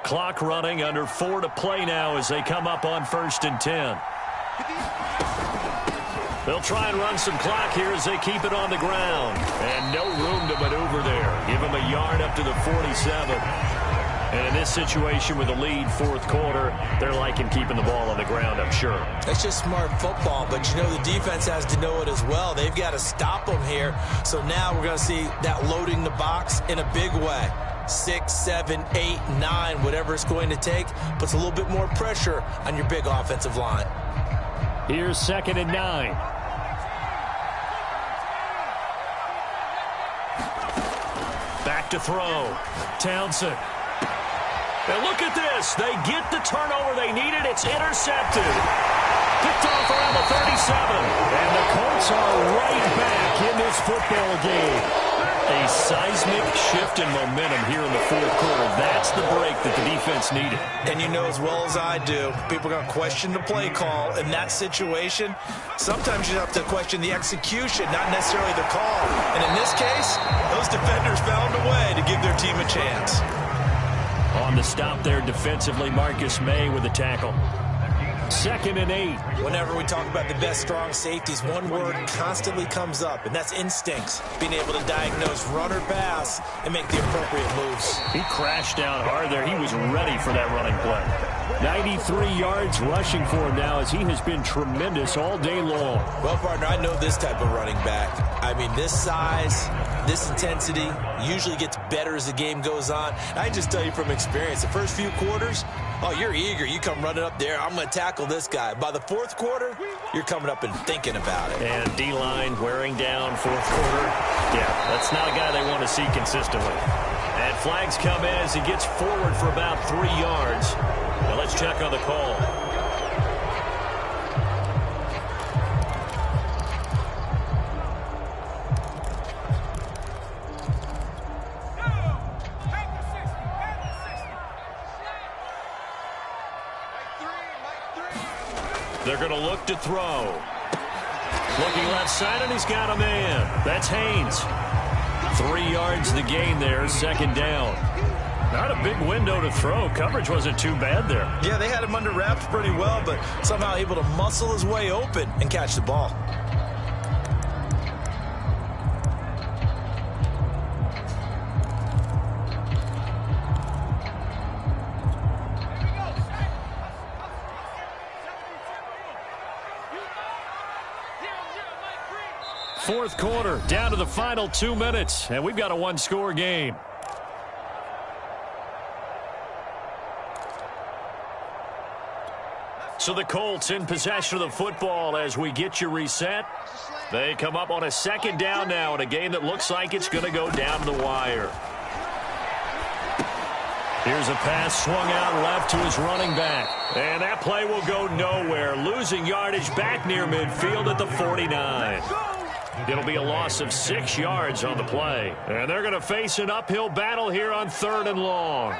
Clock running, under 4 to play now as they come up on 1st and 10. They'll try and run some clock here as they keep it on the ground. And no room to maneuver there. Give them a yard up to the 47. And in this situation with a lead 4th quarter, they're liking keeping the ball on the ground, I'm sure. That's just smart football, but you know the defense has to know it as well. They've got to stop them here. So now we're going to see that loading the box in a big way. 6, 7, 8, 9, whatever it's going to take, puts a little bit more pressure on your big offensive line. Here's 2nd and 9. Back to throw. Townsend. And look at this. They get the turnover they needed. It's intercepted. Picked off around the 37. And the Colts are football game. A seismic shift in momentum here in the fourth quarter. That's the break that the defense needed. And you know as well as I do, people are going to question the play call in that situation. Sometimes you have to question the execution, not necessarily the call. And in this case, those defenders found a way to give their team a chance. On the stop there defensively, Marcus May with a tackle. 2nd and 8. Whenever we talk about the best strong safeties, one word constantly comes up, and that's instincts. Being able to diagnose run or pass and make the appropriate moves. He crashed down hard there. He was ready for that running play. 93 yards rushing for him now as he has been tremendous all day long. Well, partner, I know this type of running back. I mean, this size, this intensity usually gets better as the game goes on. I just tell you from experience, the first few quarters, oh, you're eager. You come running up there. I'm going to tackle this guy. By the fourth quarter, you're coming up and thinking about it. And D-line wearing down fourth quarter. Yeah, that's not a guy they want to see consistently. And flags come in as he gets forward for about 3 yards. Now let's check on the call. They're going to look to throw. Looking left side, and he's got a man. That's Haynes. 3 yards the gain there, 2nd down. Not a big window to throw. Coverage wasn't too bad there. Yeah, they had him under wraps pretty well, but somehow able to muscle his way open and catch the ball. Fourth quarter, down to the final 2 minutes, and we've got a one-score game. So the Colts in possession of the football as we get you reset. They come up on a 2nd down now in a game that looks like it's going to go down to the wire. Here's a pass swung out left to his running back. And that play will go nowhere. Losing yardage back near midfield at the 49. It'll be a loss of 6 yards on the play. And they're going to face an uphill battle here on 3rd and long.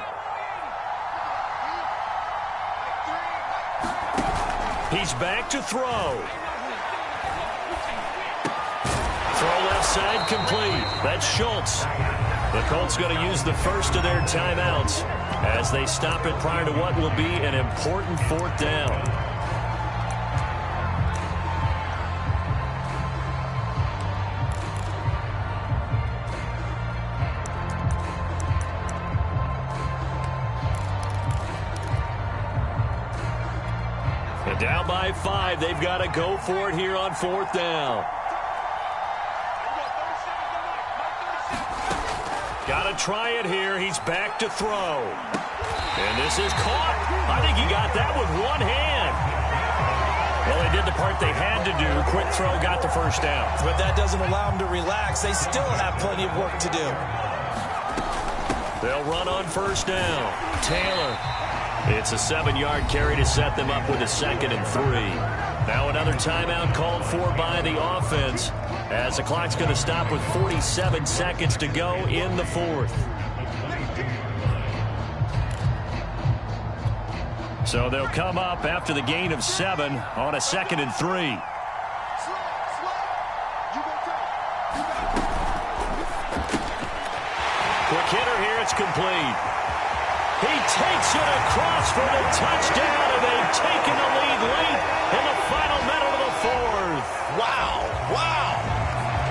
He's back to throw. Throw left side complete. That's Schultz. The Colts going to use the first of their timeouts as they stop it prior to what will be an important 4th down. And down by 5, they've got to go for it here on 4th down. Got to try it here. He's back to throw. And this is caught. I think he got that with one hand. Well, they did the part they had to do. Quick throw, got the first down. But that doesn't allow them to relax. They still have plenty of work to do. They'll run on 1st down. Taylor. It's a 7-yard carry to set them up with a 2nd and 3. Now another timeout called for by the offense as the clock's going to stop with 47 seconds to go in the 4th. So they'll come up after the gain of 7 on a 2nd and 3. Quick hitter here. It's complete. He takes it across for the touchdown, and they've taken the lead late in the final minute of the 4th. Wow, wow,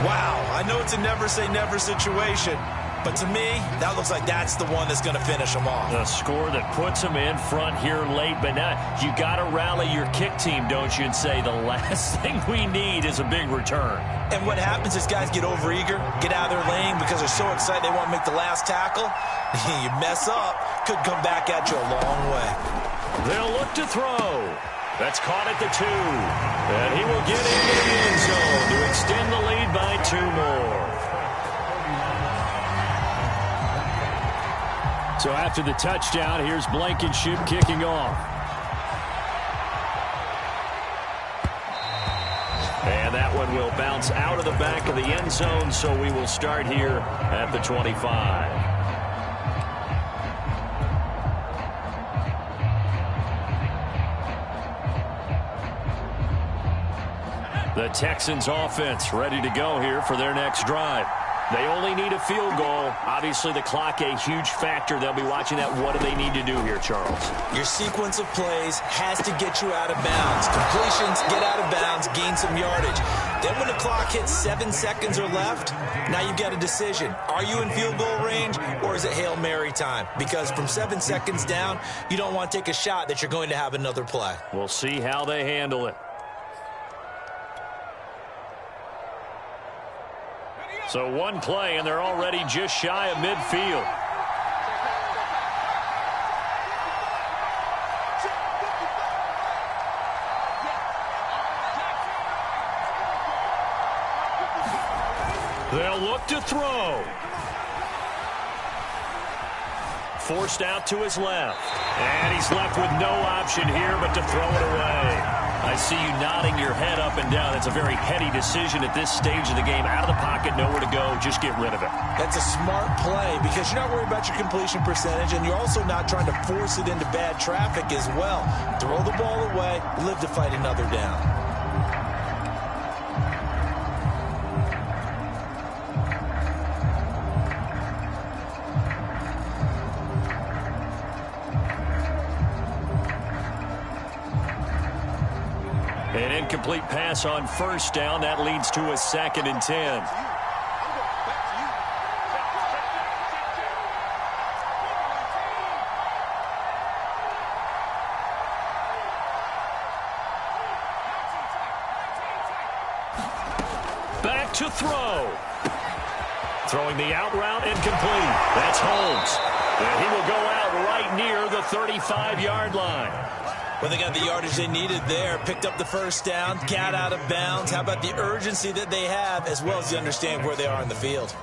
wow. I know it's a never-say-never situation, but to me, that looks like that's the one that's going to finish them off. The score that puts them in front here late, but now you got to rally your kick team, don't you, and say the last thing we need is a big return. And what happens is guys get overeager, get out of their lane because they're so excited they want to make the last tackle. You mess up, could come back at you a long way. They'll look to throw. That's caught at the 2. And he will get into the end zone to extend the lead by 2 more. So after the touchdown, here's Blankenship kicking off. And And that one will bounce out of the back of the end zone, so we will start here at the 25. The Texans offense ready to go here for their next drive. They only need a field goal. Obviously, the clock a huge factor. They'll be watching that. What do they need to do here, Charles? Your sequence of plays has to get you out of bounds. Completions, get out of bounds, gain some yardage. Then when the clock hits 7 seconds or left, now you've got a decision. Are you in field goal range, or is it Hail Mary time? Because from 7 seconds down, you don't want to take a shot that you're going to have another play. We'll see how they handle it. So one play, and they're already just shy of midfield. They'll look to throw. Forced out to his left. And he's left with no option here but to throw it away. I see you nodding your head up and down. It's a very heady decision at this stage of the game. Out of the pocket, nowhere to go. Just get rid of it. That's a smart play because you're not worried about your completion percentage, and you're also not trying to force it into bad traffic as well. Throw the ball away, live to fight another down. An incomplete pass on first down. That leads to a 2nd and 10. Back to throw. Throwing the out route, incomplete. That's Holmes. And he will go out right near the 35-yard line. Well, they got the yardage they needed there, picked up the first down, got out of bounds. How about the urgency that they have, as well as they understand where they are in the field?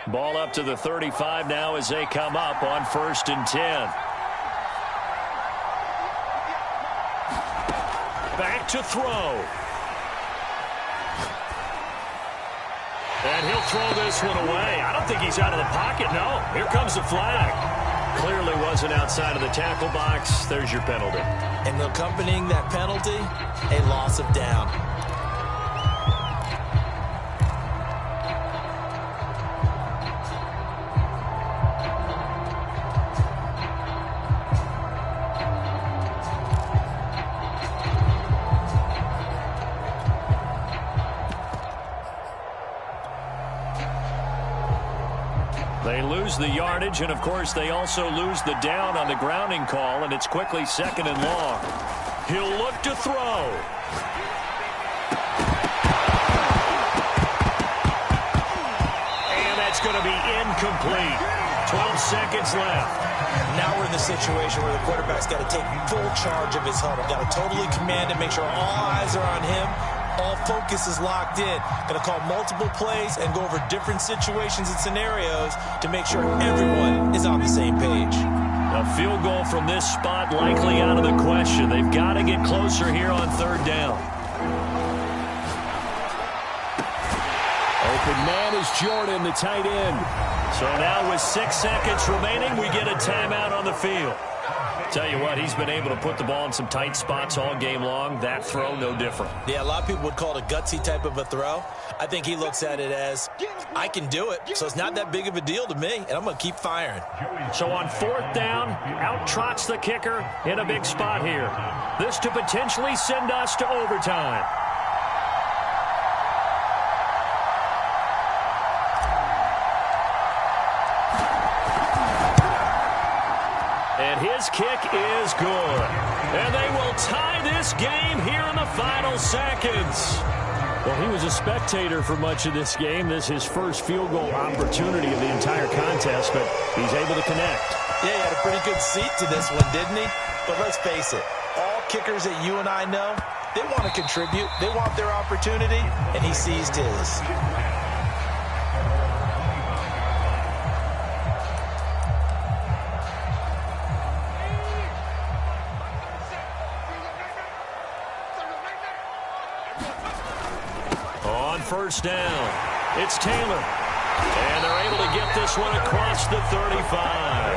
Ball up to the 35 now as they come up on 1st and 10. Back to throw. And he'll throw this one away. I don't think he's out of the pocket, no. Here comes the flag. Clearly wasn't outside of the tackle box. There's your penalty. And accompanying that penalty, a loss of down. They lose the yardage, and of course they also lose the down on the grounding call, and it's quickly 2nd and long. He'll look to throw. And that's going to be incomplete. 12 seconds left. Now we're in the situation where the quarterback's got to take full charge of his huddle. Got to totally command it, make sure all eyes are on him. All focus is locked in. Going to call multiple plays and go over different situations and scenarios to make sure everyone is on the same page. A field goal from this spot likely out of the question. They've got to get closer here on 3rd down. Open man is Jordan, the tight end. So now with 6 seconds remaining, we get a timeout on the field. Tell you what, he's been able to put the ball in some tight spots all game long. That throw, no different. Yeah, a lot of people would call it a gutsy type of a throw. I think he looks at it as, I can do it, so it's not that big of a deal to me, and I'm going to keep firing. So on 4th down, out trots the kicker in a big spot here. This to potentially send us to overtime. And his kick is good. And they will tie this game here in the final seconds. Well, he was a spectator for much of this game. This is his first field goal opportunity of the entire contest, but he's able to connect. Yeah, he had a pretty good seat to this one, didn't he? But let's face it, all kickers that you and I know, They want to contribute. They want their opportunity, and he seized his. On first down, it's Taylor. And they're able to get this one across the 35.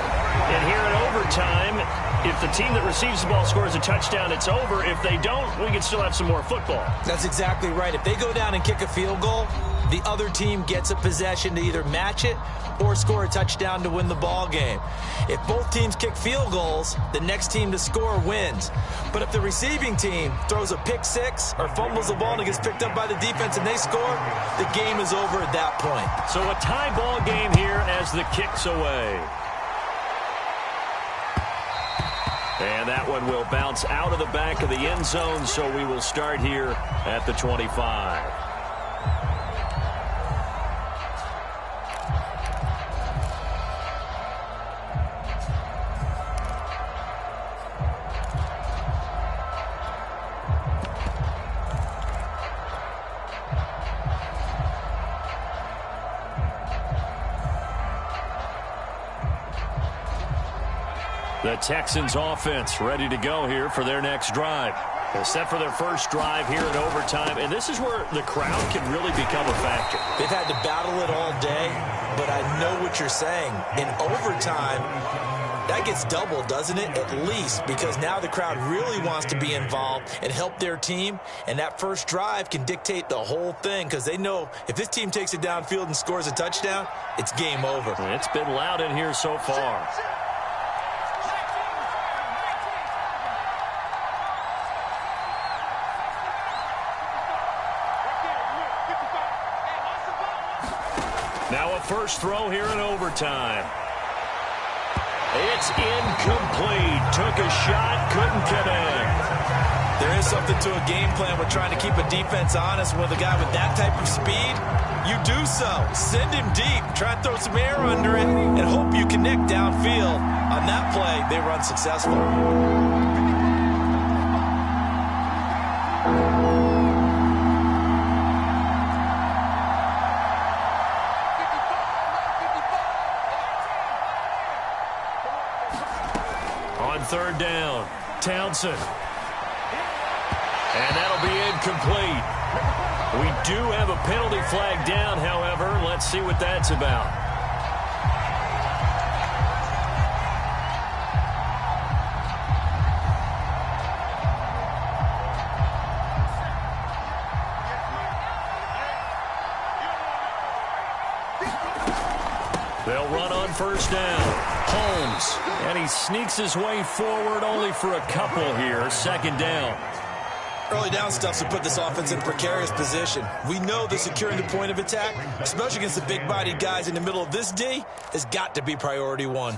And here in overtime, if the team that receives the ball scores a touchdown, it's over. If they don't, we can still have some more football. That's exactly right. If they go down and kick a field goal, the other team gets a possession to either match it or score a touchdown to win the ball game. If both teams kick field goals, the next team to score wins. But if the receiving team throws a pick six or fumbles the ball and it gets picked up by the defense and they score, the game is over at that point. So a tie ball game here as the kick's away. And that one will bounce out of the back of the end zone, so we will start here at the 25. The Texans offense ready to go here for their next drive. They're set for their first drive here in overtime, and this is where the crowd can really become a factor. They've had to battle it all day, but I know what you're saying. In overtime, that gets doubled, doesn't it? At least, because now the crowd really wants to be involved and help their team, and that first drive can dictate the whole thing because they know if this team takes it downfield and scores a touchdown, it's game over. It's been loud in here so far. Now a first throw here in overtime. It's incomplete. Took a shot, couldn't connect. There is something to a game plan with trying to keep a defense honest with a guy with that type of speed. You do so. Send him deep. Try and throw some air under it and hope you connect downfield. On that play, they run successful. Third down, Townsend. And that'll be incomplete. We do have a penalty flag down, however. Let's see what that's about. They'll run on first down. Holmes, and he sneaks his way forward only for a couple here. Second down. Early down stuff to put this offense in a precarious position. We know that securing the point of attack, especially against the big-bodied guys in the middle of this D, has got to be priority one.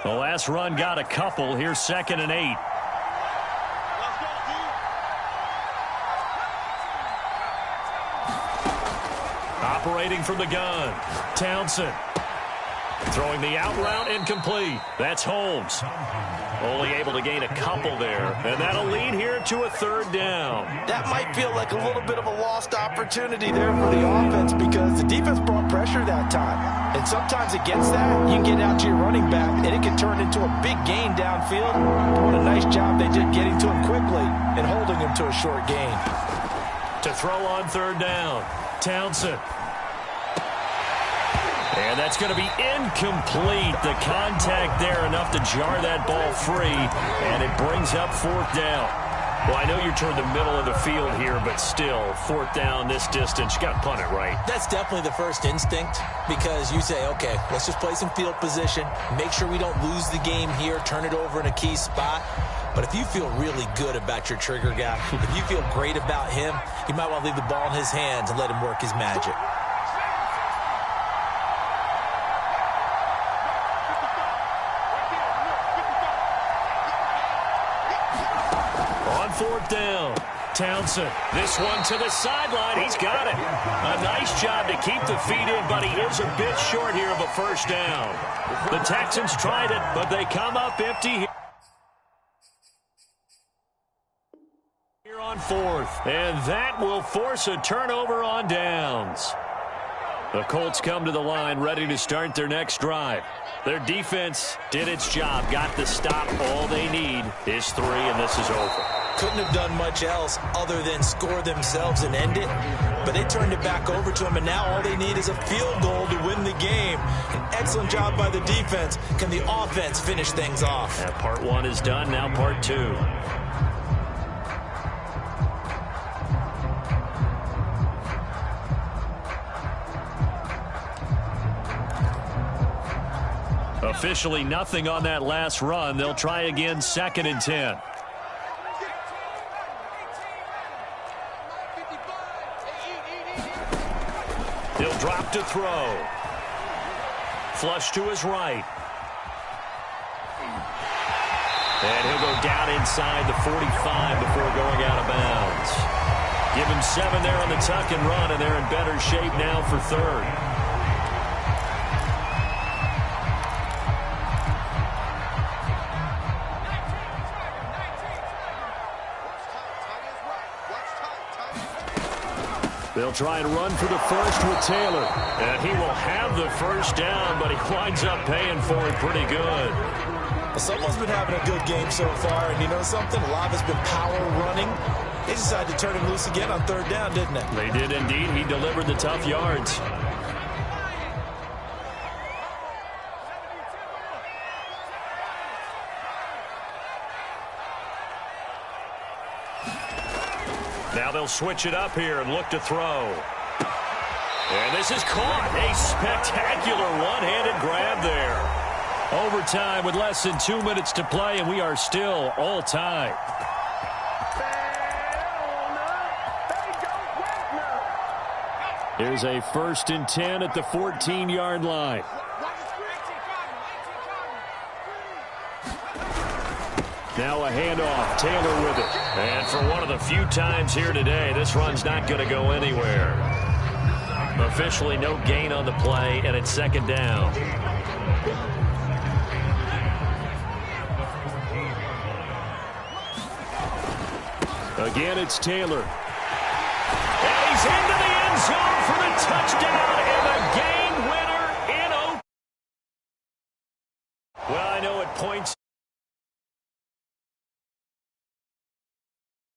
The last run got a couple. Here's 2nd and 8. Operating from the gun, Townsend. Throwing the out route, incomplete. That's Holmes. Only able to gain a couple there. And that'll lead here to a third down. That might feel like a little bit of a lost opportunity there for the offense because the defense brought pressure that time. And sometimes against that, you can get out to your running back, and it can turn into a big gain downfield. But what a nice job they did getting to him quickly and holding him to a short gain. To throw on third down, Townsend. And that's going to be incomplete. The contact there enough to jar that ball free, and it brings up fourth down. Well, I know you're toward the middle of the field here, but still, fourth down this distance, you got to punt it, right? That's definitely the first instinct because you say, okay, let's just play some field position, make sure we don't lose the game here, turn it over in a key spot. But if you feel really good about your trigger guy, if you feel great about him, you might want to leave the ball in his hands and let him work his magic. Fourth down, Townsend, this one to the sideline. He's got it. A nice job to keep the feet in, but he is a bit short here of a first down. The Texans tried it, but they come up empty here on fourth. And that will force a turnover on downs. The Colts come to the line ready to start their next drive. Their defense did its job, got the stop. All they need is 3, and this is over. Couldn't have done much else other than score themselves and end it. But they turned it back over to them, and now all they need is a field goal to win the game. An excellent job by the defense. Can the offense finish things off? That part 1 is done, now part 2. Officially nothing on that last run. They'll try again, 2nd and 10. He'll drop to throw. Flush to his right. And he'll go down inside the 45 before going out of bounds. Give him 7 there on the tuck and run, and they're in better shape now for 3rd. They'll try and run for the first with Taylor. And he will have the first down, but he winds up paying for it pretty good. Well, someone's been having a good game so far, and you know something? A lot has been power running. They decided to turn him loose again on 3rd down, didn't it? They did indeed. He delivered the tough yards. Now they'll switch it up here and look to throw. And this is caught. A spectacular one-handed grab there. Overtime with less than 2 minutes to play, and we are still all tied. Here's a 1st and 10 at the 14-yard line. Now a handoff. Taylor with it. And for one of the few times here today, this run's not going to go anywhere. Officially no gain on the play, and it's 2nd down. Again, it's Taylor. And he's into the end zone for the touchdown and the game winner in O. Well, I know at points